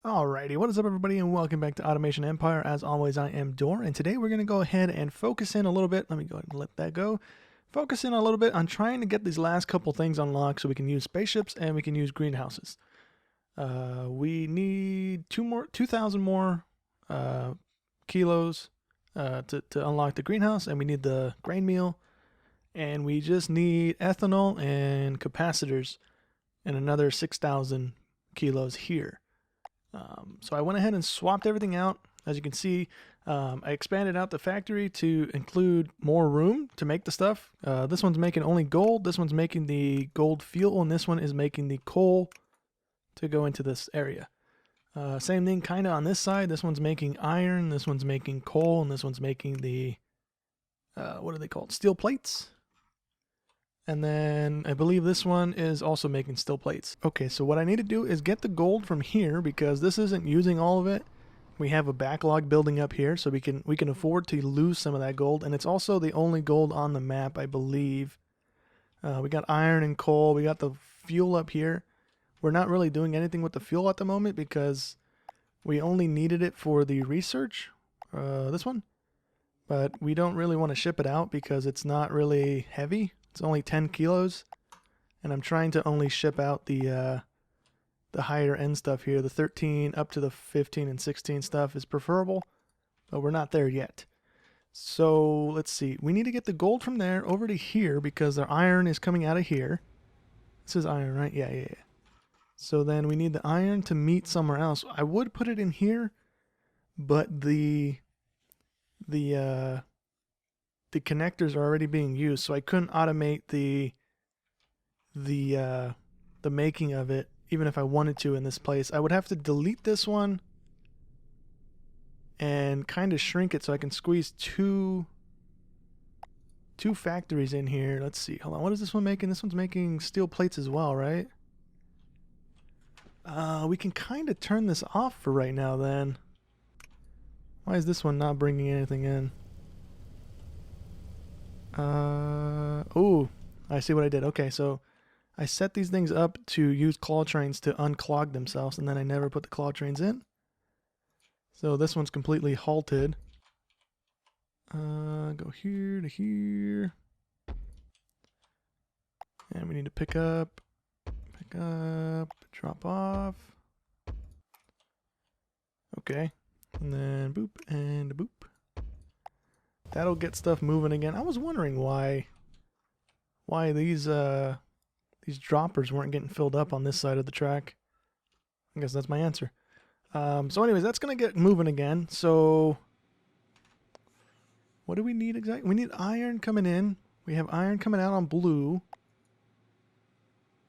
Alrighty, what is up everybody and welcome back to Automation Empire. As always, I am Dor, and today we're going to go ahead and focus in a little bit. Let me go ahead and let that go. Focus in a little bit on trying to get these last couple things unlocked so we can use spaceships and we can use greenhouses. We need 2,000 more kilos to unlock the greenhouse, and we need the grain meal, and we just need ethanol and capacitors and another 6,000 kilos here. So I went ahead and swapped everything out. As you can see, I expanded out the factory to include more room to make the stuff. This one's making only gold, this one's making the gold fuel, and this one is making the coal to go into this area. Same thing kind of on this side. This one's making iron, this one's making coal, and this one's making the, what are they called? Steel plates. And then I believe this one is also making steel plates. Okay, so what I need to do is get the gold from here because this isn't using all of it. We have a backlog building up here, so we can afford to lose some of that gold, and it's also the only gold on the map, I believe. We got iron and coal. We got the fuel up here. We're not really doing anything with the fuel at the moment because we only needed it for the research, this one. But we don't really want to ship it out because it's not really heavy. It's only 10 kilos, and I'm trying to only ship out the higher end stuff here. The 13 up to the 15 and 16 stuff is preferable, but we're not there yet. So let's see. We need to get the gold from there over to here because our iron is coming out of here. This is iron, right? Yeah. So then we need the iron to meet somewhere else. I would put it in here, but the connectors are already being used, so I couldn't automate the making of it even if I wanted to in this place. I would have to delete this one and kind of shrink it so I can squeeze two factories in here. Let's see. Hold on. What is this one making? This one's making steel plates as well, right? We can kind of turn this off for right now then. Why is this one not bringing anything in? Oh, I see what I did. Okay, so I set these things up to use claw trains to unclog themselves, and then I never put the claw trains in. So this one's completely halted. Go here to here. And we need to pick up, drop off. Okay, and then boop and a boop. That'll get stuff moving again. I was wondering why these droppers weren't getting filled up on this side of the track. I guess that's my answer. So anyways, that's gonna get moving again. So what do we need exactly? We need iron coming in. We have iron coming out on blue.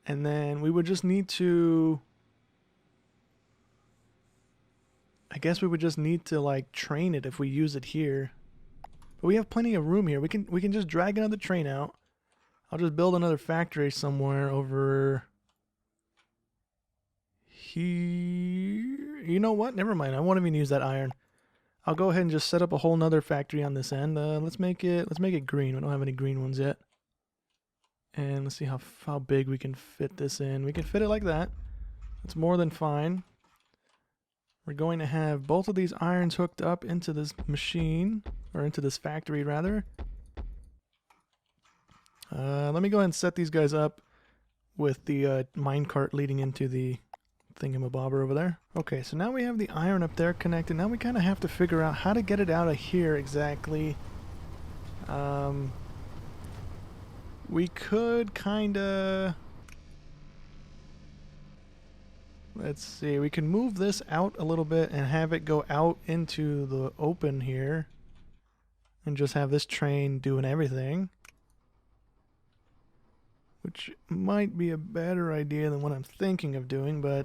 And then we would just need to, I guess we would just need to like train it if we use it here. But we have plenty of room here. We can just drag another train out. I'll just build another factory somewhere over here. You know what? Never mind. I won't even use that iron. I'll go ahead and just set up a whole nother factory on this end. Let's make it green. We don't have any green ones yet. And let's see how big we can fit this in. We can fit it like that. That's more than fine. We're going to have both of these irons hooked up into this machine, or into this factory rather. Let me go ahead and set these guys up with the minecart leading into the thingamabobber over there. Okay, so now we have the iron up there connected. Now we kind of have to figure out how to get it out of here exactly. We could kind of... Let's see, we can move this out a little bit and have it go out into the open here. And just have this train doing everything. Which might be a better idea than what I'm thinking of doing, but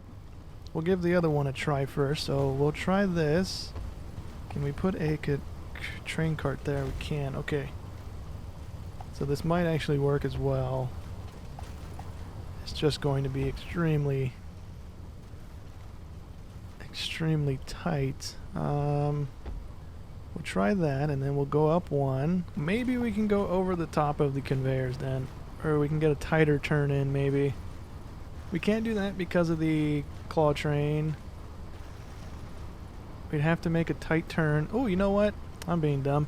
we'll give the other one a try first. So we'll try this. Can we put a train cart there? We can, okay. So this might actually work as well. It's just going to be extremely tight. We'll try that, and then we'll go up one. Maybe we can go over the top of the conveyors then. Or we can get a tighter turn in, maybe. We can't do that because of the claw train. we'd have to make a tight turn. Oh, you know what? I'm being dumb.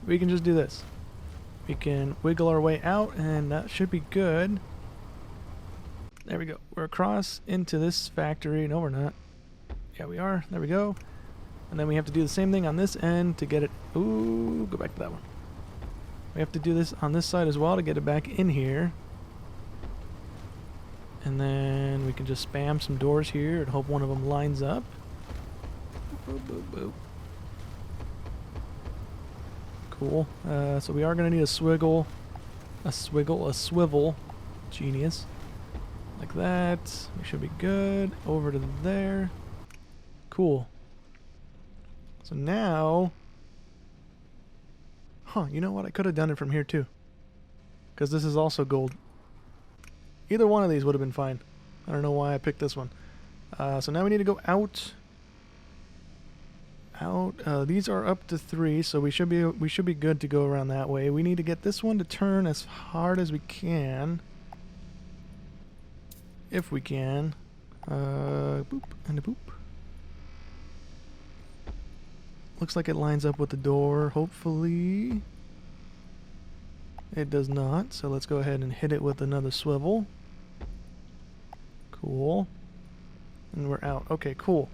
We can just do this. We can wiggle our way out, and that should be good. There we go. We're across into this factory. No, we're not. Yeah, we are. There we go. And then we have to do the same thing on this end to get it. Ooh, go back to that one. We have to do this on this side as well to get it back in here. And then we can just spam some doors here and hope one of them lines up. Boop, boop, boop. Cool. So we are going to need a swivel. Genius. Like that. We should be good. Over to there. Cool. So now... Huh, you know what? I could have done it from here too. Because this is also gold. Either one of these would have been fine. I don't know why I picked this one. So now we need to go out. These are up to 3, so we should be good to go around that way. We need to get this one to turn as hard as we can. If we can. Boop and a boop. Looks like it lines up with the door, hopefully. It does not, so let's go ahead and hit it with another swivel. Cool. And we're out. Okay, cool.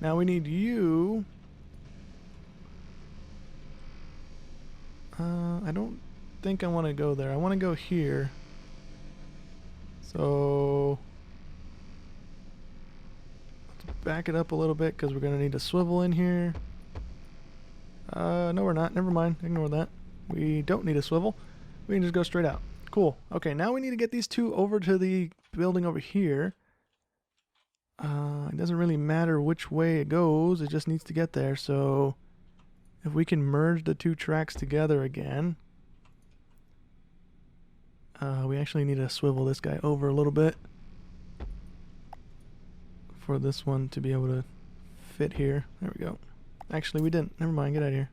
Now we need you. I don't think I want to go there. I want to go here. So let's back it up a little bit because we're going to need a swivel in here. No we're not. Never mind. Ignore that. We don't need a swivel. We can just go straight out. Cool. Okay, now we need to get these two over to the building over here. It doesn't really matter which way it goes. It just needs to get there. So if we can merge the two tracks together again. We actually need to swivel this guy over a little bit for this one to be able to fit here. There we go. Actually, we didn't. Never mind. Get out of here.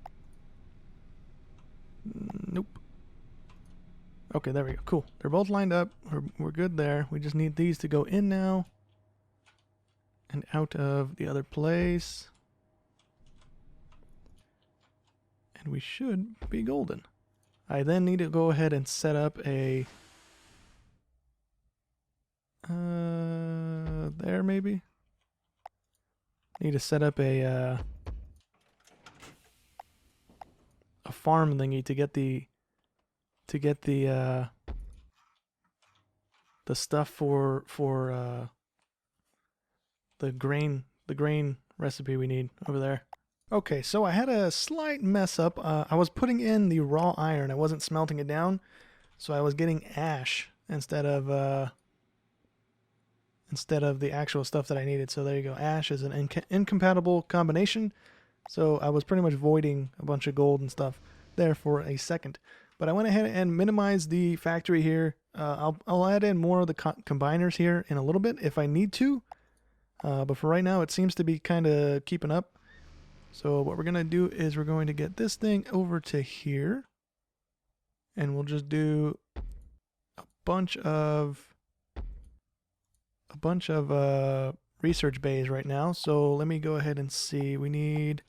Nope. Okay, there we go. Cool. They're both lined up. We're good there. We just need these to go in now and out of the other place. And we should be golden. I then need to go ahead and set up a... there maybe? Need to set up a farm thingy to get the stuff for the grain recipe we need over there. Okay, so I had a slight mess up. I was putting in the raw iron. I wasn't smelting it down, so I was getting ash instead of the actual stuff that I needed. So there you go. Ash is an incompatible combination. So I was pretty much voiding a bunch of gold and stuff there for a second. But I went ahead and minimized the factory here. I'll add in more of the combiners here in a little bit if I need to. But for right now, it seems to be kind of keeping up. So what we're going to do is we're going to get this thing over to here. And we'll just do a bunch of research bays right now. So let me go ahead and see. We need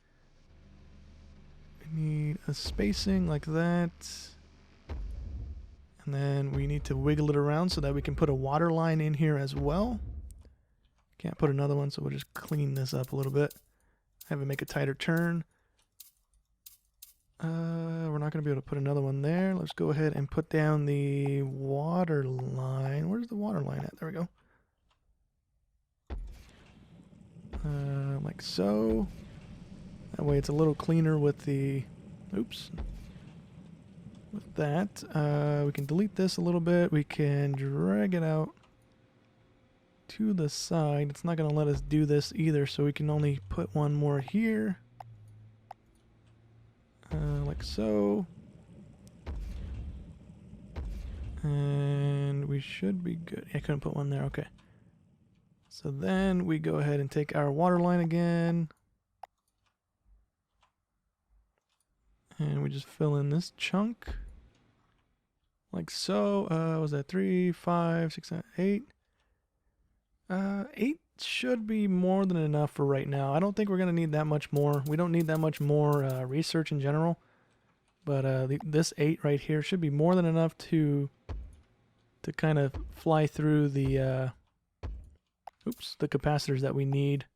a spacing like that. And then we need to wiggle it around so that we can put a water line in here as well. Can't put another one, so we'll just clean this up a little bit. Have it make a tighter turn. We're not going to be able to put another one there. Let's go ahead and put down the water line. Where's the water line at? There we go. Like so. That way it's a little cleaner with the... Oops. With that. We can delete this a little bit. We can drag it out to the side. It's not going to let us do this either, so we can only put one more here. Like so. And we should be good. I couldn't put one there. Okay. So then we go ahead and take our water line again. And we just fill in this chunk. Like so. Was that 3, 5, 6, 7, 8? 8 should be more than enough for right now. I don't think we're going to need that much more. We don't need that much more research in general. But this 8 right here should be more than enough to kind of fly through the the capacitors that we need.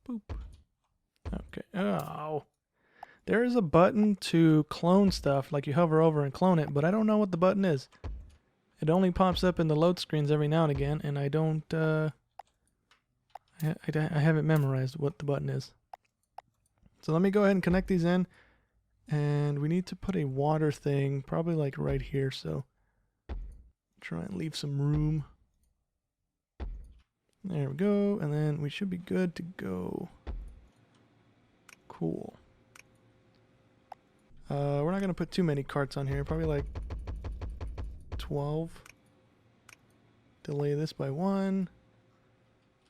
Boop. Okay. Oh. There is a button to clone stuff, like you hover over and clone it, but I don't know what the button is. It only pops up in the load screens every now and again, and I don't, I haven't memorized what the button is. So let me go ahead and connect these in, and we need to put a water thing, probably like right here, so try and leave some room. There we go, and then we should be good to go. Cool. We're not going to put too many carts on here, probably like 12. Delay this by 1.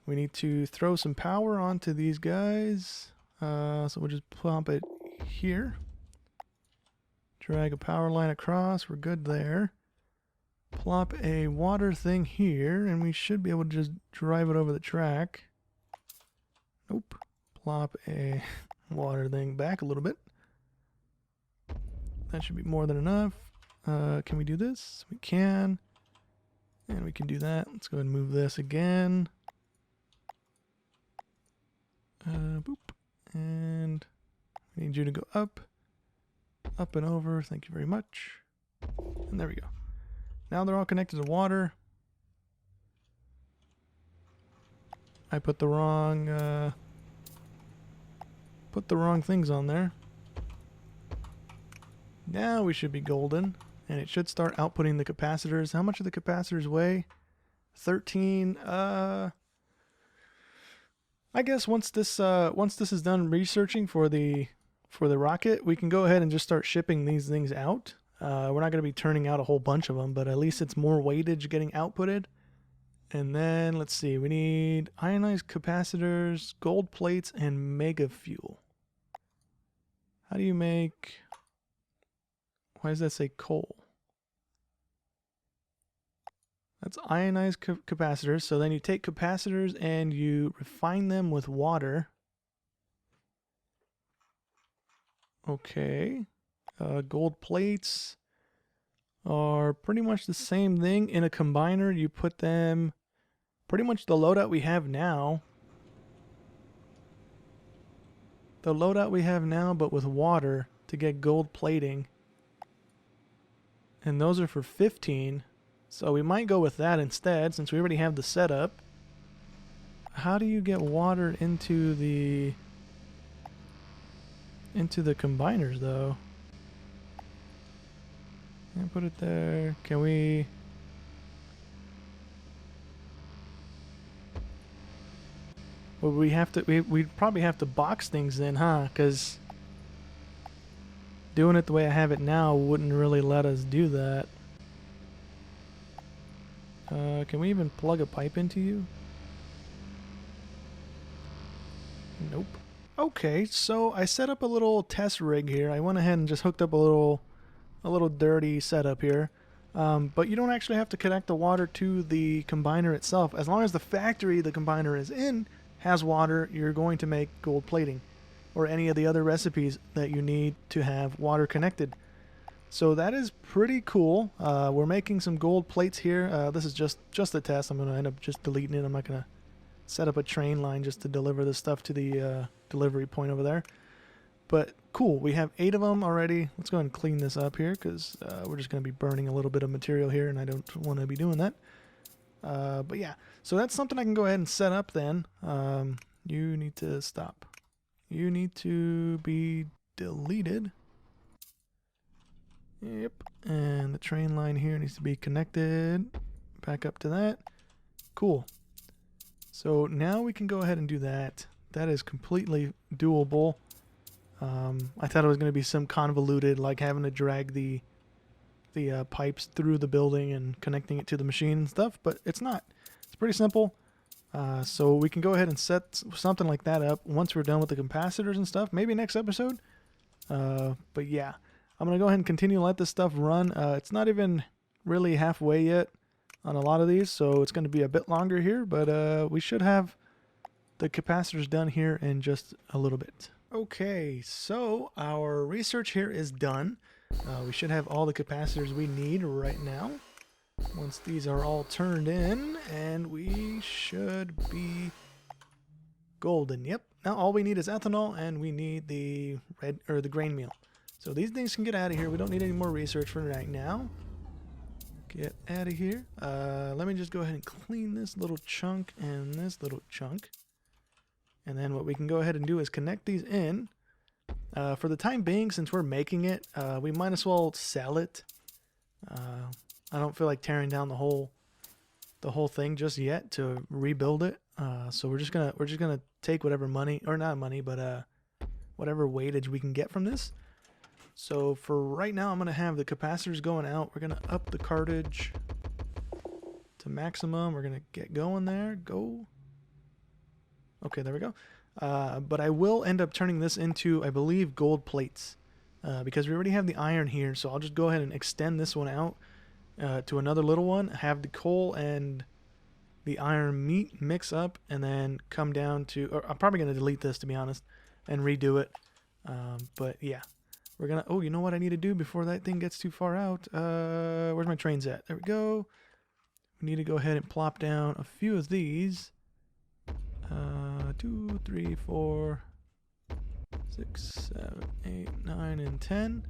We need to throw some power onto these guys. So we'll just plump it here. Drag a power line across. We're good there. Plop a water thing here, and we should be able to just drive it over the track. Nope. Plop a water thing back a little bit. That should be more than enough. Can we do this? We can. And we can do that. Let's go ahead and move this again. Boop. And we need you to go up. Up and over. Thank you very much. And there we go. Now they're all connected to water. I put the wrong things on there. Now we should be golden, and it should start outputting the capacitors. How much do the capacitors weigh? 13. I guess once this is done researching for the rocket, we can go ahead and just start shipping these things out. We're not going to be turning out a whole bunch of them, but at least it's more weightage getting outputted. And then let's see, we need ionized capacitors, gold plates, and mega fuel. How do you make? Why does that say coal? That's ionized capacitors. So then you take capacitors and you refine them with water. Okay. Gold plates are pretty much the same thing. In a combiner, you put them pretty much the loadout we have now. The loadout we have now, but with water to get gold plating. And those are for 15. So we might go with that instead, since we already have the setup. How do you get water into the combiners, though? And put it there. Can we? Well, we have to. We'd probably have to box things in, huh? Because doing it the way I have it now wouldn't really let us do that. Can we even plug a pipe into you? Nope. Okay, so I set up a little test rig here. I went ahead and just hooked up a little dirty setup here. But you don't actually have to connect the water to the combiner itself. As long as the factory the combiner is in has water, you're going to make gold plating, or any of the other recipes that you need to have water connected. So that is pretty cool. We're making some gold plates here. This is just a test. I'm going to end up just deleting it. I'm not going to set up a train line just to deliver the stuff to the delivery point over there. But cool, we have 8 of them already. Let's go ahead and clean this up here, because we're just going to be burning a little bit of material here, and I don't want to be doing that. But yeah, so that's something I can go ahead and set up then. You need to stop. You need to be deleted. Yep, and the train line here needs to be connected back up to that. Cool. So now we can go ahead and do that. That is completely doable. I thought it was going to be some convoluted, like having to drag the pipes through the building and connecting it to the machine and stuff, but it's not. It's pretty simple. So we can go ahead and set something like that up once we're done with the capacitors and stuff. Maybe next episode. But yeah, I'm going to go ahead and continue to let this stuff run. It's not even really halfway yet. on a lot of these, so it's going to be a bit longer here, but we should have the capacitors done here in just a little bit. Okay, so our research here is done. We should have all the capacitors we need right now. Once these are all turned in, and we should be golden. Yep. Now all we need is ethanol, and we need the red or the grain meal. So these things can get out of here. We don't need any more research for right now. Get out of here. Let me just go ahead and clean this little chunk and this little chunk. And then what we can go ahead and do is connect these in. For the time being, since we're making it, we might as well sell it. I don't feel like tearing down the whole thing just yet to rebuild it. So we're just gonna take whatever money, or not money, but whatever weightage we can get from this. So for right now, I'm gonna have the capacitors going out. We're gonna up the cartage to maximum. We're gonna get going there. Go. Okay, there we go. But I will end up turning this into, I believe, gold plates, because we already have the iron here. So I'll just go ahead and extend this one out to another little one. Have the coal and the iron mix up, and then come down to. Or I'm probably gonna delete this, to be honest, and redo it. But yeah, we're gonna. Oh, you know what I need to do before that thing gets too far out? Where's my trains at? There we go. We need to go ahead and plop down a few of these. 2, 3, 4, 6, 7, 8, 9, and 10.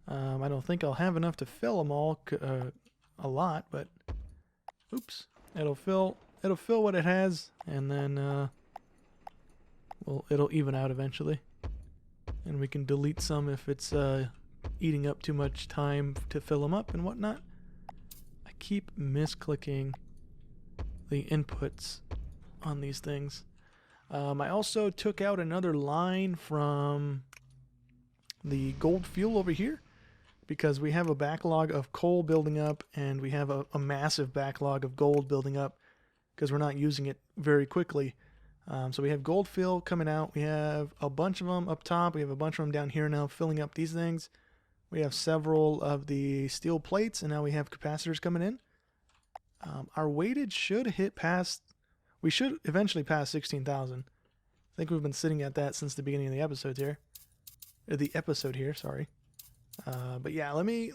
I don't think I'll have enough to fill them all a lot, but oops, it'll fill what it has, and then well, it'll even out eventually, and we can delete some if it's eating up too much time to fill them up and whatnot. I keep misclicking the inputs on these things. I also took out another line from the gold fuel over here because we have a backlog of coal building up, and we have a massive backlog of gold building up because we're not using it very quickly. So we have gold fuel coming out. We have a bunch of them up top. We have a bunch of them down here now filling up these things. We have several of the steel plates, and now we have capacitors coming in. Our weightage should hit past. We should eventually pass 16,000. I think we've been sitting at that since the beginning of the episode here. Sorry. But yeah, let me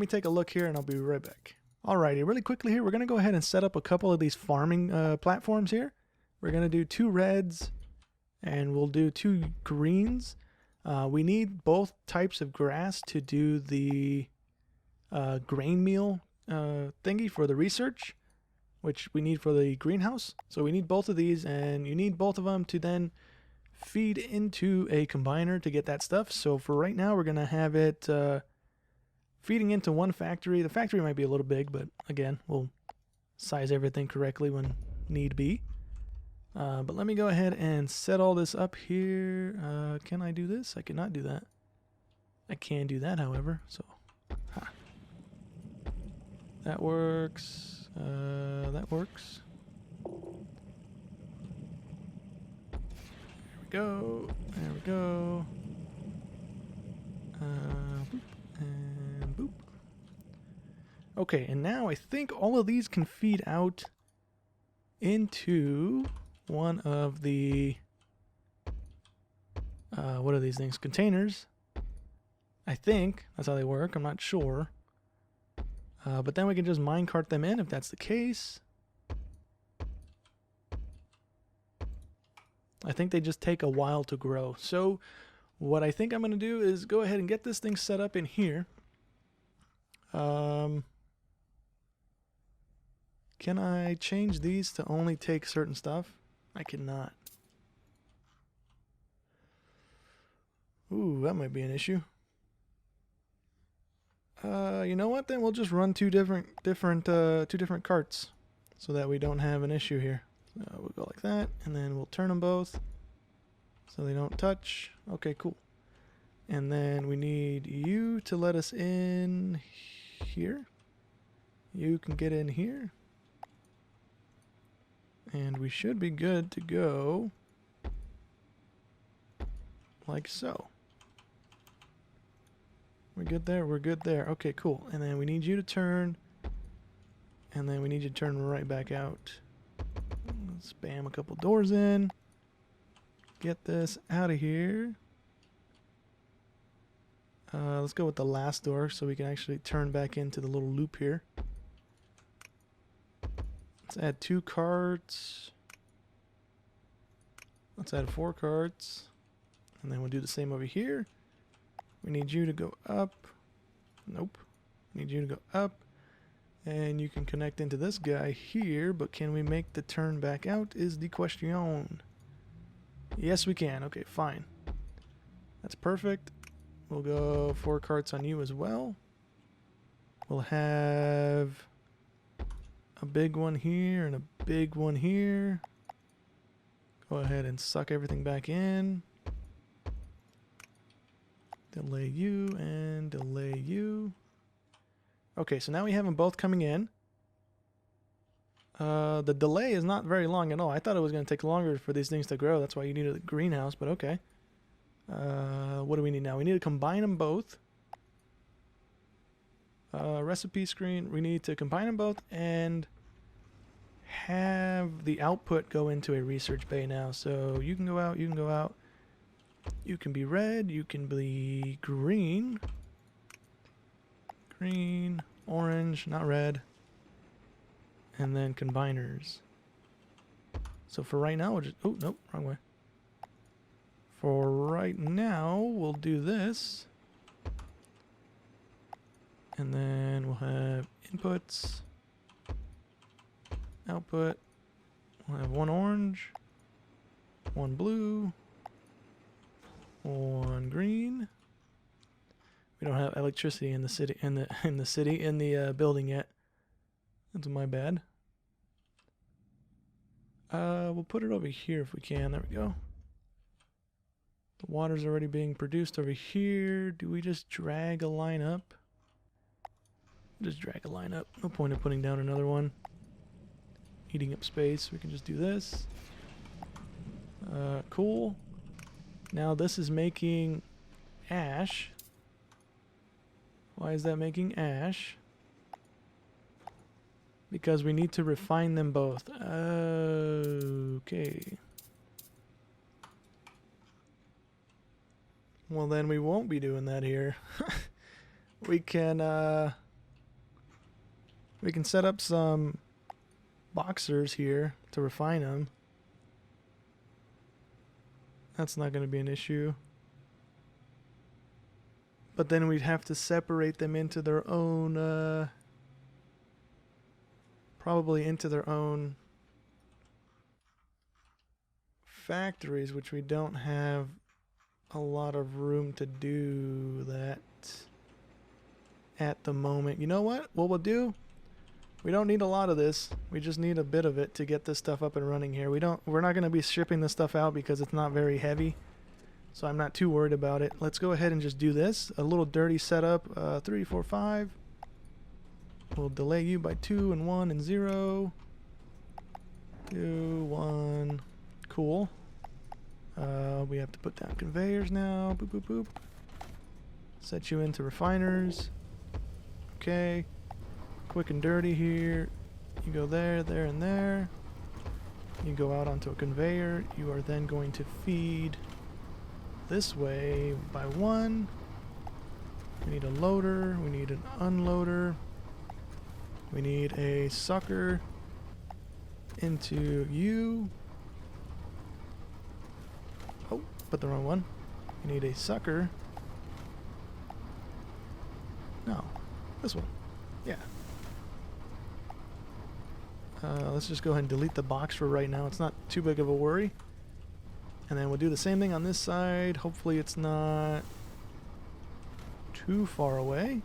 take a look here, and I'll be right back. Alrighty, really quickly here, we're gonna go ahead and set up a couple of these farming platforms here. We're gonna do 2 reds, and we'll do 2 greens. We need both types of grass to do the grain meal thingy for the research, which we need for the greenhouse. So we need both of these, and you need both of them to then feed into a combiner to get that stuff. So for right now, we're going to have it feeding into one factory. The factory might be a little big, but again, we'll size everything correctly when need be. But let me go ahead and set all this up here. Can I do this? I cannot do that. I can do that, however. So that works. That works. There we go. There we go. Boop, and boop. Okay, and now I think all of these can feed out into one of the what are these things? Containers. I think that's how they work. I'm not sure. But then we can just minecart them in if that's the case. I think they just take a while to grow. So what I think I'm going to do is go ahead and get this thing set up in here. Can I change these to only take certain stuff? I cannot. Ooh, that might be an issue. You know what? Then we'll just run two different carts, so that we don't have an issue here. We'll go like that, and then we'll turn them both, so they don't touch. Okay, cool. And then we need you to let us in here. You can get in here, and we should be good to go, like so. We're good there? We're good there. Okay, cool. And then we need you to turn And then we need you to turn right back out. Let's spam a couple doors in. Get this out of here. Let's go with the last door so we can actually turn back into the little loop here. Let's add 2 carts. Let's add 4 carts. And then we'll do the same over here. We need you to go up. Nope. We need you to go up. And you can connect into this guy here, but can we make the turn back out is the question. Yes, we can. Okay, fine. That's perfect. We'll go 4 carts on you as well. We'll have a big one here and a big one here. Go ahead and suck everything back in. Delay you and delay you. Okay, so now we have them both coming in. The delay is not very long at all. I thought it was going to take longer for these things to grow. That's why you needed a greenhouse, but okay. What do we need now? We need to combine them both. Recipe screen. We need to combine them both and have the output go into a research bay now. So you can go out, you can go out. You can be red, you can be green. Green, orange, not red. And then combiners. So for right now, we'll just... Oh, nope, wrong way. For right now, we'll do this. And then we'll have inputs. Output. We'll have 1 orange. 1 blue. 1 green. We don't have electricity in the city in the building yet. That's my bad. We'll put it over here if we can. There we go. The water's already being produced over here. Do we just drag a line up? Just drag a line up. No point in putting down another one. Eating up space. We can just do this. Cool. Now this is making ash. Why is that making ash? Because we need to refine them both. Okay. Well, then we won't be doing that here. We can set up some boxers here to refine them. That's not going to be an issue. But then we'd have to separate them into their own, probably into their own factories, which we don't have a lot of room to do that at the moment. You know what? What we'll do? We don't need a lot of this. We just need a bit of it to get this stuff up and running here. We're not going to be shipping this stuff out because it's not very heavy. So I'm not too worried about it. Let's go ahead and just do this. A little dirty setup. 3, 4, 5. We'll delay you by 2 and 1 and 0. 2, 1. Cool. We have to put down conveyors now. Boop, boop, boop. Set you into refiners. Okay. Quick and dirty here. You go there, there, and there. You go out onto a conveyor. You are then going to feed this way by 1. We need a loader. We need an unloader. We need a sucker into you. Oh, put the wrong one. We need a sucker. No, this one. Yeah. Let's just go ahead and delete the box for right now. It's not too big of a worry. And then we'll do the same thing on this side. Hopefully it's not too far away.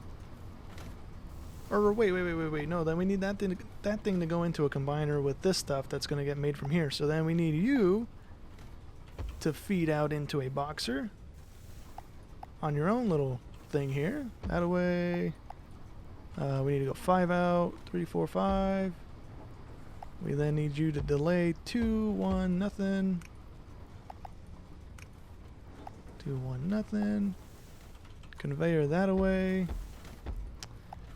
Or wait. No, then we need that thing to go into a combiner with this stuff that's going to get made from here. So then we need you to feed out into a boxer on your own little thing here. That way. We need to go 5 out. 3, 4, 5. We then need you to delay 2, 1, nothing. 2, 1, nothing. Conveyor that away.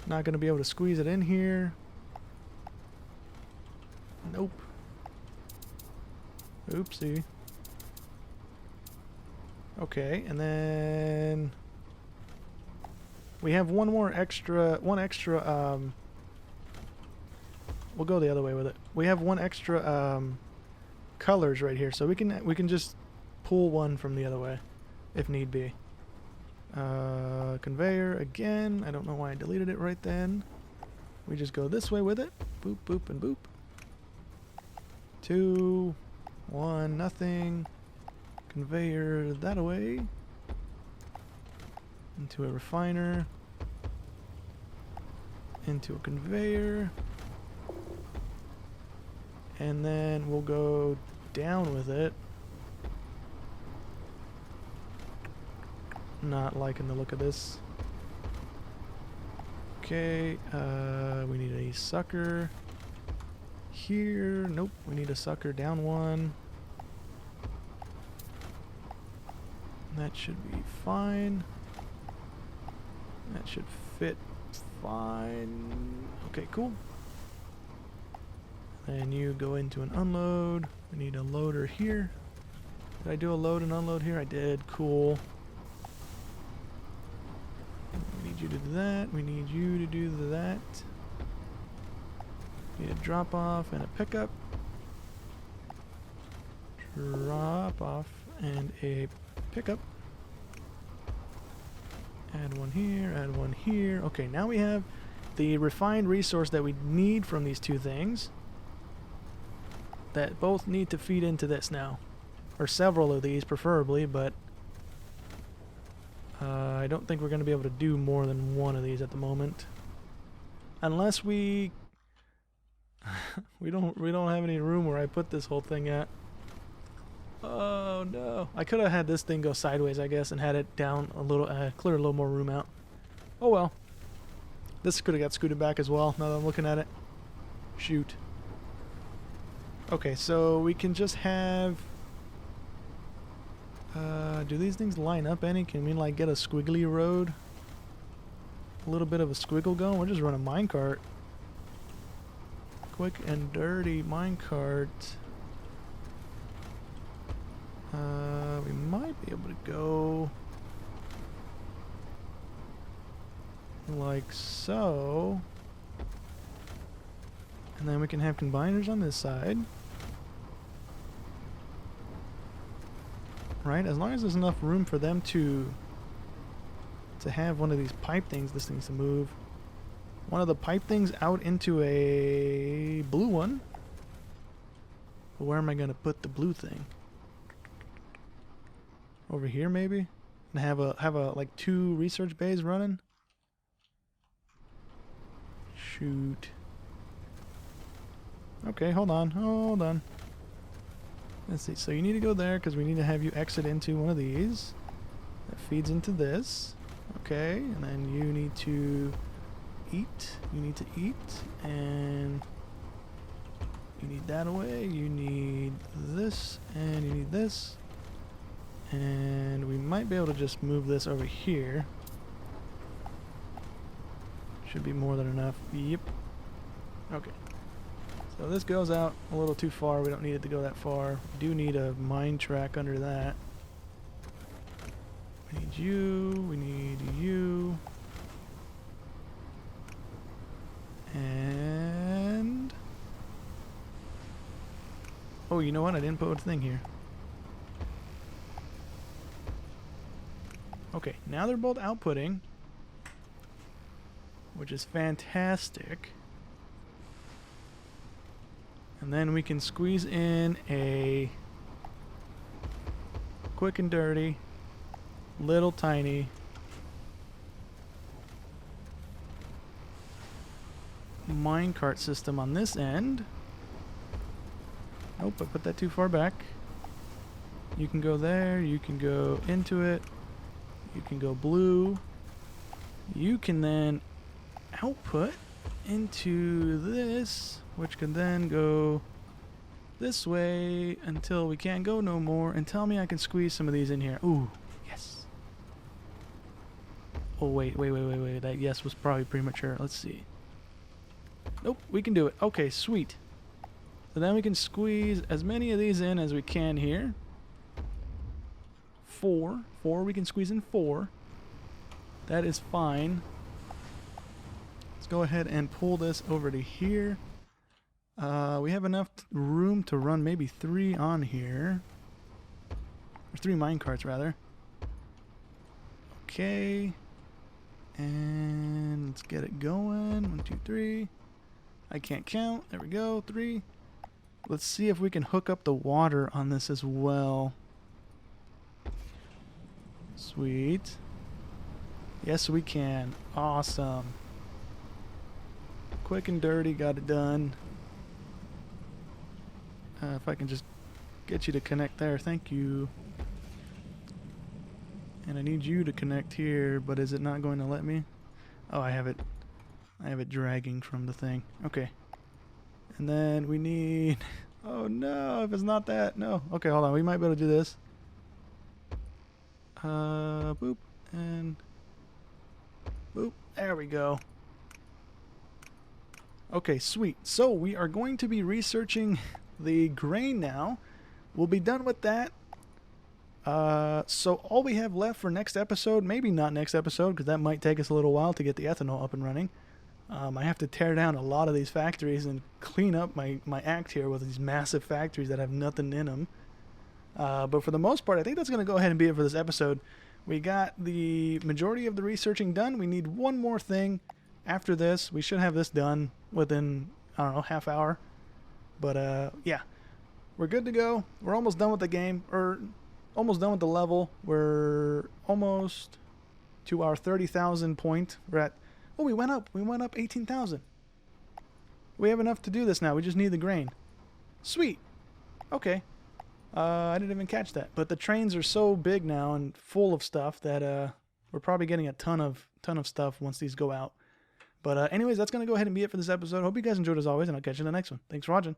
Not going to be able to squeeze it in here. Nope. Oopsie. Okay, and then we have one extra, we'll go the other way with it. We have one extra colors right here, so we can just pull one from the other way if need be. Conveyor again. I don't know why I deleted it right then. We just go this way with it. Boop, boop, and boop. 2, 1, nothing. Conveyor that away. Into a refiner. Into a conveyor. And then we'll go down with it. Not liking the look of this. Okay, we need a sucker here. Nope, we need a sucker down one. That should be fine. That should fit fine. Okay, cool. Then you go into an unload. We need a loader here. Did I do a load and unload here? I did. Cool. We need you to do that. We need you to do that. Need a drop off and a pickup. Drop off and a pickup. Add one here, add one here. Okay, now we have the refined resource that we need from these two things that both need to feed into this now. Or several of these preferably, but I don't think we're going to be able to do more than one of these at the moment. Unless we we don't have any room where I put this whole thing at. Oh no. I could have had this thing go sideways, I guess, and had it down a little, clear a little more room out. Oh well. This could have got scooted back as well, now that I'm looking at it. Shoot. Okay, so we can just have... do these things line up any? Can we like get a squiggly road? A little bit of a squiggle going? We'll just run a minecart. Quick and dirty minecart. We might be able to go like so. And then we can have combiners on this side. Right? As long as there's enough room for them to have one of these pipe things, this thing's to move. One of the pipe things out into a blue one. But where am I going to put the blue thing? Over here maybe? And have a like 2 research bays running? Shoot. Okay, hold on. Let's see, so you need to go there because we need to have you exit into one of these. That feeds into this. Okay, and then you need to eat. You need to eat, and you need that away. You need this, and you need this. And we might be able to just move this over here. Should be more than enough. Yep. Okay. So this goes out a little too far. We don't need it to go that far. We do need a mine track under that. We need you. We need you. And... oh, you know what? I didn't put a thing here. Okay, now they're both outputting, which is fantastic. And then we can squeeze in a quick and dirty, little tiny minecart system on this end. Nope, I put that too far back. You can go there, you can go into it, you can go blue. You can then output into this, which can then go this way until we can't go no more, and tell me I can squeeze some of these in here. Ooh, yes. Oh, wait. That yes was probably premature. Let's see. Nope, we can do it. Okay, sweet. So then we can squeeze as many of these in as we can here. 4. We can squeeze in 4. That is fine. Let's go ahead and pull this over to here. We have enough room to run maybe 3 on here. Or 3 minecarts, rather. Okay. And let's get it going. 1, 2, 3. I can't count. There we go. 3. Let's see if we can hook up the water on this as well. Sweet. Yes, we can. Awesome. Quick and dirty, got it done. If I can just get you to connect there, thank you. And I need you to connect here, but is it not going to let me? Oh, I have it dragging from the thing. Okay. And then we need... Oh no, if it's not that, no. Okay, hold on, we might be able to do this. Boop, and... Boop, there we go. Okay, sweet. So we are going to be researching the grain now. We'll be done with that. So all we have left for next episode, maybe not next episode, because that might take us a little while to get the ethanol up and running. I have to tear down a lot of these factories and clean up my act here with these massive factories that have nothing in them. But for the most part, I think that's going to go ahead and be it for this episode. We got the majority of the researching done. We need one more thing after this. We should have this done within, I don't know, half hour. But yeah, we're good to go. We're almost done with the game, or almost done with the level. We're almost to our 30,000 point. We're at... Oh, we went up 18,000. We have enough to do this now. We just need the grain. Sweet. Okay. I didn't even catch that. But the trains are so big now and full of stuff that we're probably getting a ton of stuff once these go out. But anyways, that's going to go ahead and be it for this episode. Hope you guys enjoyed as always, and I'll catch you in the next one. Thanks for watching.